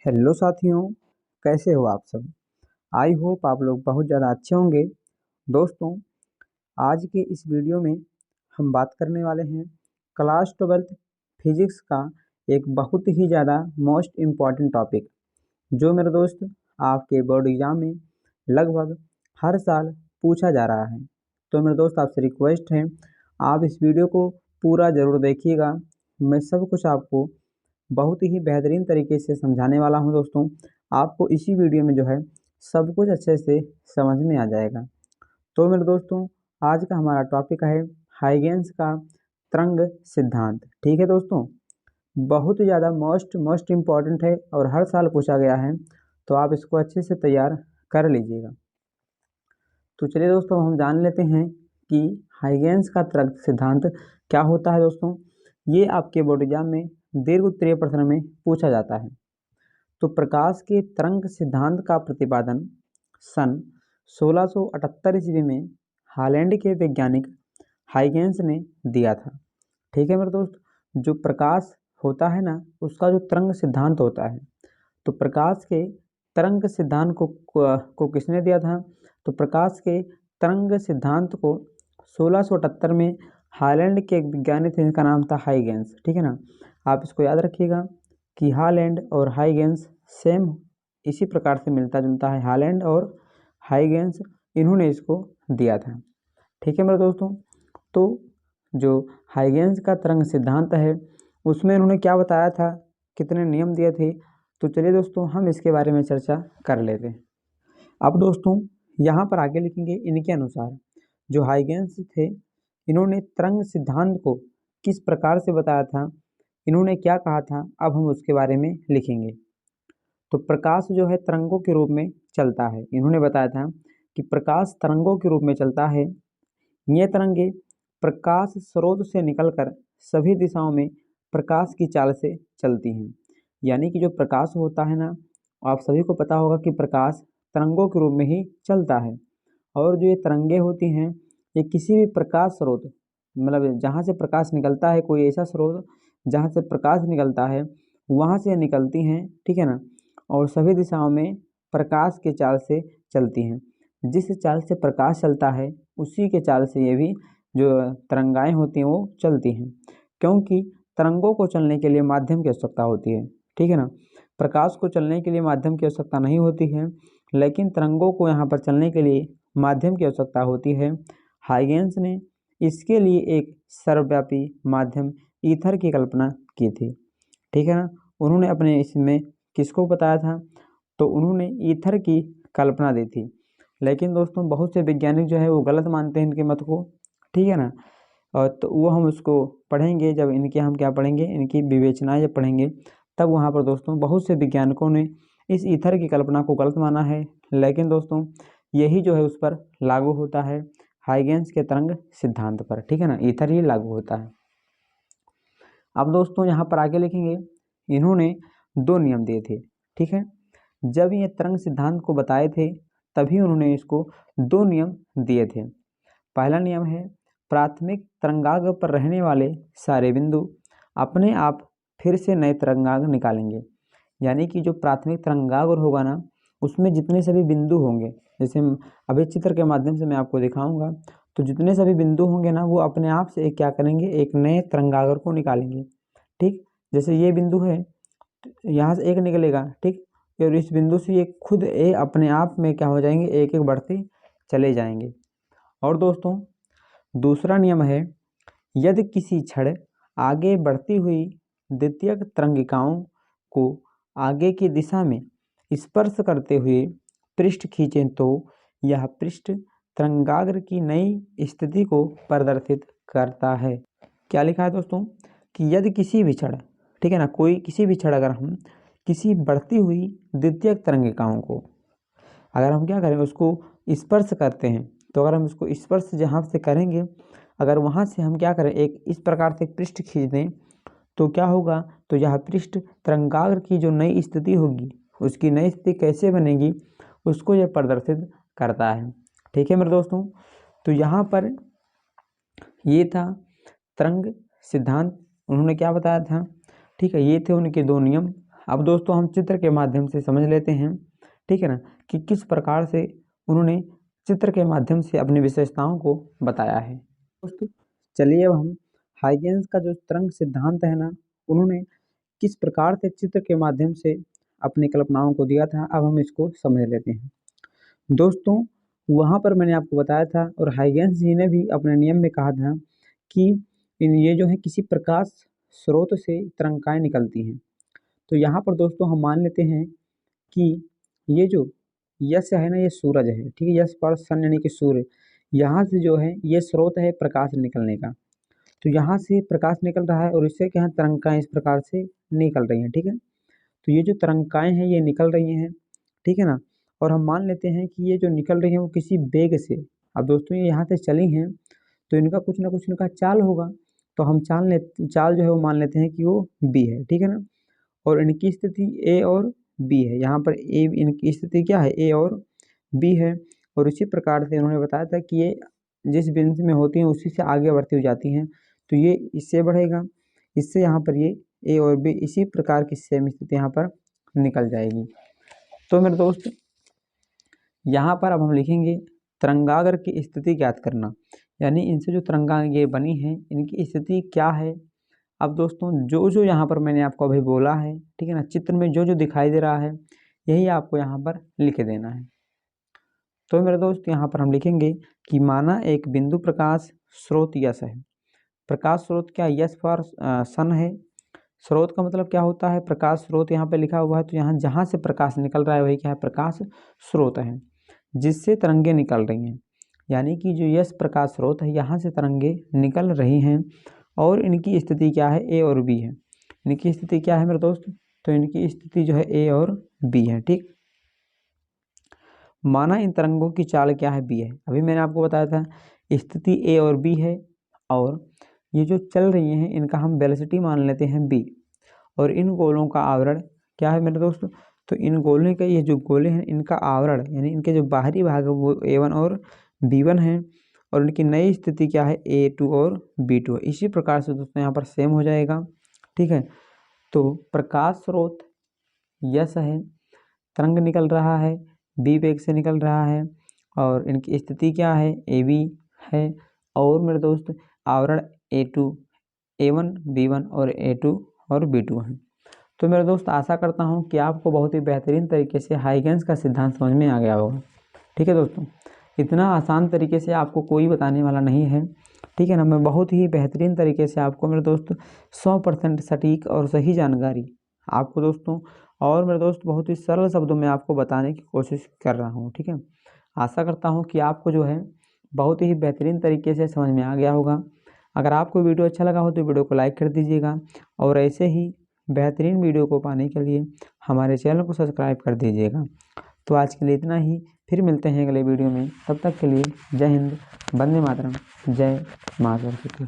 Hello साथियों, कैसे हो आप सब। आई होप आप लोग बहुत ज़्यादा अच्छे होंगे। दोस्तों, आज के इस वीडियो में हम बात करने वाले हैं क्लास 12th फिजिक्स का एक बहुत ही ज़्यादा मोस्ट इम्पॉर्टेंट टॉपिक, जो मेरे दोस्त आपके बोर्ड एग्ज़ाम में लगभग हर साल पूछा जा रहा है। तो मेरे दोस्त आपसे रिक्वेस्ट है, आप इस वीडियो को पूरा ज़रूर देखिएगा। मैं सब कुछ आपको बहुत ही बेहतरीन तरीके से समझाने वाला हूं दोस्तों। आपको इसी वीडियो में जो है सब कुछ अच्छे से समझ में आ जाएगा। तो मेरे दोस्तों, आज का हमारा टॉपिक है हाइगेंस का तरंग सिद्धांत। ठीक है दोस्तों, बहुत ज़्यादा मोस्ट इम्पॉर्टेंट है और हर साल पूछा गया है, तो आप इसको अच्छे से तैयार कर लीजिएगा। तो चलिए दोस्तों, हम जान लेते हैं कि हाइगेंस का तरंग सिद्धांत क्या होता है। दोस्तों, ये आपके बोर्ड एग्जाम में दीर्घ उत्तरीय प्रश्न में पूछा जाता है। तो प्रकाश के तरंग सिद्धांत का प्रतिपादन सन 1678 ईस्वी में हॉलैंड के वैज्ञानिक हाइगेंस ने दिया था। ठीक है मेरे दोस्त, जो प्रकाश होता है ना, उसका जो तरंग सिद्धांत होता है, तो प्रकाश के तरंग सिद्धांत को किसने दिया था। तो प्रकाश के तरंग सिद्धांत को 1678 में हॉलैंड के एक वैज्ञानिक थे, जिनका नाम था हाइगेंस। ठीक है ना, आप इसको याद रखिएगा कि हॉलैंड और हाइगेंस सेम इसी प्रकार से मिलता जुलता है। हॉलैंड और हाइगेंस, इन्होंने इसको दिया था। ठीक है मेरे दोस्तों, तो जो हाइगेंस का तरंग सिद्धांत है, उसमें इन्होंने क्या बताया था, कितने नियम दिए थे। तो चलिए दोस्तों, हम इसके बारे में चर्चा कर लेते हैं। अब दोस्तों, यहाँ पर आगे लिखेंगे, इनके अनुसार जो हाइगेंस थे, इन्होंने तरंग सिद्धांत को किस प्रकार से बताया था, इन्होंने क्या कहा था, अब हम उसके बारे में लिखेंगे। तो प्रकाश जो है तरंगों के रूप में चलता है। इन्होंने बताया था कि प्रकाश तरंगों के रूप में चलता है। ये तरंगे प्रकाश स्रोत से निकलकर सभी दिशाओं में प्रकाश की चाल से चलती हैं। यानी कि जो प्रकाश होता है ना, आप सभी को पता होगा कि प्रकाश तरंगों के रूप में ही चलता है। और जो ये तरंगे होती हैं, ये किसी भी प्रकाश स्रोत, मतलब जहाँ से प्रकाश निकलता है, कोई ऐसा स्रोत जहाँ से प्रकाश निकलता है, वहाँ से निकलती हैं। ठीक है ना, और सभी दिशाओं में प्रकाश के चाल से चलती हैं। जिस चाल से प्रकाश चलता है, उसी के चाल से ये भी जो तरंगाएं होती हैं वो चलती हैं, क्योंकि तरंगों को चलने के लिए माध्यम की आवश्यकता होती है। ठीक है ना, प्रकाश को चलने के लिए माध्यम की आवश्यकता नहीं होती है, लेकिन तरंगों को यहाँ पर चलने के लिए माध्यम की आवश्यकता होती है। हाइगेंस ने इसके लिए एक सर्वव्यापी माध्यम ईथर की कल्पना की थी। ठीक है ना, उन्होंने अपने इसमें किसको बताया था, तो उन्होंने ईथर की कल्पना दी थी। लेकिन दोस्तों, बहुत से वैज्ञानिक जो है वो गलत मानते हैं इनके मत को। ठीक है ना, और तो वो हम उसको पढ़ेंगे, जब इनके हम क्या पढ़ेंगे, इनकी विवेचनाएं जब पढ़ेंगे, तब वहाँ पर दोस्तों बहुत से वैज्ञानिकों ने इस ईथर की कल्पना को गलत माना है। लेकिन दोस्तों, यही जो है उस पर लागू होता है, हाइगेंस के तरंग सिद्धांत पर। ठीक है ना, ईथर ही लागू होता है। अब दोस्तों, यहाँ पर आगे लिखेंगे, इन्होंने दो नियम दिए थे। ठीक है, जब ये तरंग सिद्धांत को बताए थे, तभी उन्होंने इसको दो नियम दिए थे। पहला नियम है, प्राथमिक तरंगाग्र पर रहने वाले सारे बिंदु अपने आप फिर से नए तरंगाग्र निकालेंगे। यानी कि जो प्राथमिक तरंगाग्र होगा ना, उसमें जितने सभी बिंदु होंगे, जैसे अभी चित्र के माध्यम से मैं आपको दिखाऊंगा, तो जितने सभी बिंदु होंगे ना, वो अपने आप से एक क्या करेंगे, एक नए तरंगाग्र को निकालेंगे। ठीक, जैसे ये बिंदु है, यहाँ से एक निकलेगा। ठीक, और इस बिंदु से ये खुद अपने आप में क्या हो जाएंगे, एक एक बढ़ते चले जाएंगे। और दोस्तों, दूसरा नियम है, यदि किसी क्षण आगे बढ़ती हुई द्वितीयक तरंगिकाओं को आगे की दिशा में स्पर्श करते हुए पृष्ठ खींचें, तो यह पृष्ठ तरंगाग्र की नई स्थिति को प्रदर्शित करता है। क्या लिखा है दोस्तों, कि यदि किसी भी क्षण, ठीक है ना, कोई किसी भी क्षण अगर हम किसी बढ़ती हुई द्वितीयक तरंगिकाओं को अगर हम क्या करें, उसको स्पर्श करते हैं, तो अगर हम उसको स्पर्श जहाँ से करेंगे, अगर वहाँ से हम क्या करें, एक इस प्रकार से पृष्ठ खींच दें, तो क्या होगा, तो यह पृष्ठ तरंगाग्र की जो नई स्थिति होगी, उसकी नई स्थिति कैसे बनेगी, उसको यह प्रदर्शित करता है। ठीक है मेरे दोस्तों, तो यहाँ पर ये था तरंग सिद्धांत, उन्होंने क्या बताया था। ठीक है, ये थे उनके दो नियम, अब दोस्तों हम चित्र के माध्यम से समझ लेते हैं, ठीक है ना, कि किस प्रकार से उन्होंने चित्र के माध्यम से अपनी विशेषताओं को बताया है। दोस्तों चलिए अब हम हाइगेंस का जो तरंग सिद्धांत है ना, उन्होंने किस प्रकार से चित्र के माध्यम से अपनी कल्पनाओं को दिया था, अब हम इसको समझ लेते हैं। दोस्तों वहाँ पर मैंने आपको बताया था और हाइगेंस जी ने भी अपने नियम में कहा था कि ये जो है किसी प्रकाश स्रोत से तरंगाएं निकलती हैं। तो यहाँ पर दोस्तों हम मान लेते हैं कि ये जो यश है ना, ये सूरज है, ठीक है, यश पर सन यानी कि सूर्य, यहाँ से जो है ये स्रोत है प्रकाश निकलने का। तो यहाँ से प्रकाश निकल रहा है और इससे क्या है, तरंगाएं इस प्रकार से निकल रही हैं, ठीक है। तो ये जो तरंगाएं हैं ये निकल रही हैं, ठीक है ना, और हम मान लेते हैं कि ये जो निकल रही हैं वो किसी वेग से, अब दोस्तों ये यहाँ से चली हैं तो इनका कुछ ना कुछ इनका चाल होगा, तो हम चाल जो है वो मान लेते हैं कि वो बी है, ठीक है ना। और इनकी स्थिति ए और बी है, यहाँ पर ए इनकी स्थिति क्या है, ए और बी है। और इसी प्रकार से उन्होंने बताया था कि ये जिस बिंदु में होती हैं उसी से आगे बढ़ती हो जाती हैं, तो ये इससे बढ़ेगा, इससे यहाँ पर ये ए और बी इसी प्रकार की सेम स्थिति यहाँ पर निकल जाएगी। तो मेरे दोस्त यहाँ पर अब हम लिखेंगे तरंगाग्र की स्थिति ज्ञात करना, यानी इनसे जो तरंगाएं बनी हैं इनकी स्थिति क्या है। अब दोस्तों जो जो यहाँ पर मैंने आपको अभी बोला है, ठीक है ना, चित्र में जो जो दिखाई दे रहा है यही आपको यहाँ पर लिख देना है। तो मेरे दोस्त यहाँ पर हम लिखेंगे कि माना एक बिंदु प्रकाश स्रोत यश है। प्रकाश स्रोत क्या, यश फॉर सन है। स्रोत का मतलब क्या होता है, प्रकाश स्रोत यहाँ पे लिखा हुआ है, तो यहाँ जहाँ से प्रकाश निकल रहा है वही क्या है, प्रकाश स्रोत है, जिससे तरंगे निकल रही हैं। यानी कि जो यश प्रकाश स्रोत है यहाँ से तरंगे निकल रही हैं और इनकी स्थिति क्या है, ए और बी है। इनकी स्थिति क्या है मेरे दोस्त, तो इनकी स्थिति जो है ए और बी है, ठीक। माना इन तरंगों की चाल क्या है, बी है। अभी मैंने आपको बताया था स्थिति ए और बी है और ये जो चल रही हैं इनका हम वेलोसिटी मान लेते हैं बी, और इन गोलों का आवरण क्या है मेरे दोस्त, तो इन गोलों का ये जो गोले हैं इनका आवरण यानी इनके जो बाहरी भाग है वो A1 और B1 है, और इनकी नई स्थिति क्या है, A2 और B2 है। इसी प्रकार से दोस्तों यहाँ पर सेम हो जाएगा, ठीक है। तो प्रकाश स्रोत यश है, तरंग निकल रहा है, बी वेग से निकल रहा है, और इनकी स्थिति क्या है, AB है, और मेरे दोस्त आवरण A2 A1 B1 और A2 और B2 है। तो मेरे दोस्त आशा करता हूँ कि आपको बहुत ही बेहतरीन तरीके से हाइगेंस का सिद्धांत समझ में आ गया होगा, ठीक है दोस्तों। इतना आसान तरीके से आपको कोई बताने वाला नहीं है, ठीक है ना। मैं बहुत ही बेहतरीन तरीके से आपको मेरे दोस्त 100% सटीक और सही जानकारी आपको दोस्तों, और मेरे दोस्त बहुत ही सरल शब्दों में आपको बताने की कोशिश कर रहा हूँ, ठीक है। आशा करता हूँ कि आपको जो है बहुत ही बेहतरीन तरीके से समझ में आ गया होगा। अगर आपको वीडियो अच्छा लगा हो तो वीडियो को लाइक कर दीजिएगा, और ऐसे ही बेहतरीन वीडियो को पाने के लिए हमारे चैनल को सब्सक्राइब कर दीजिएगा। तो आज के लिए इतना ही, फिर मिलते हैं अगले वीडियो में, तब तक के लिए जय हिंद, वंदे मातरम, जय मां सरस्वती।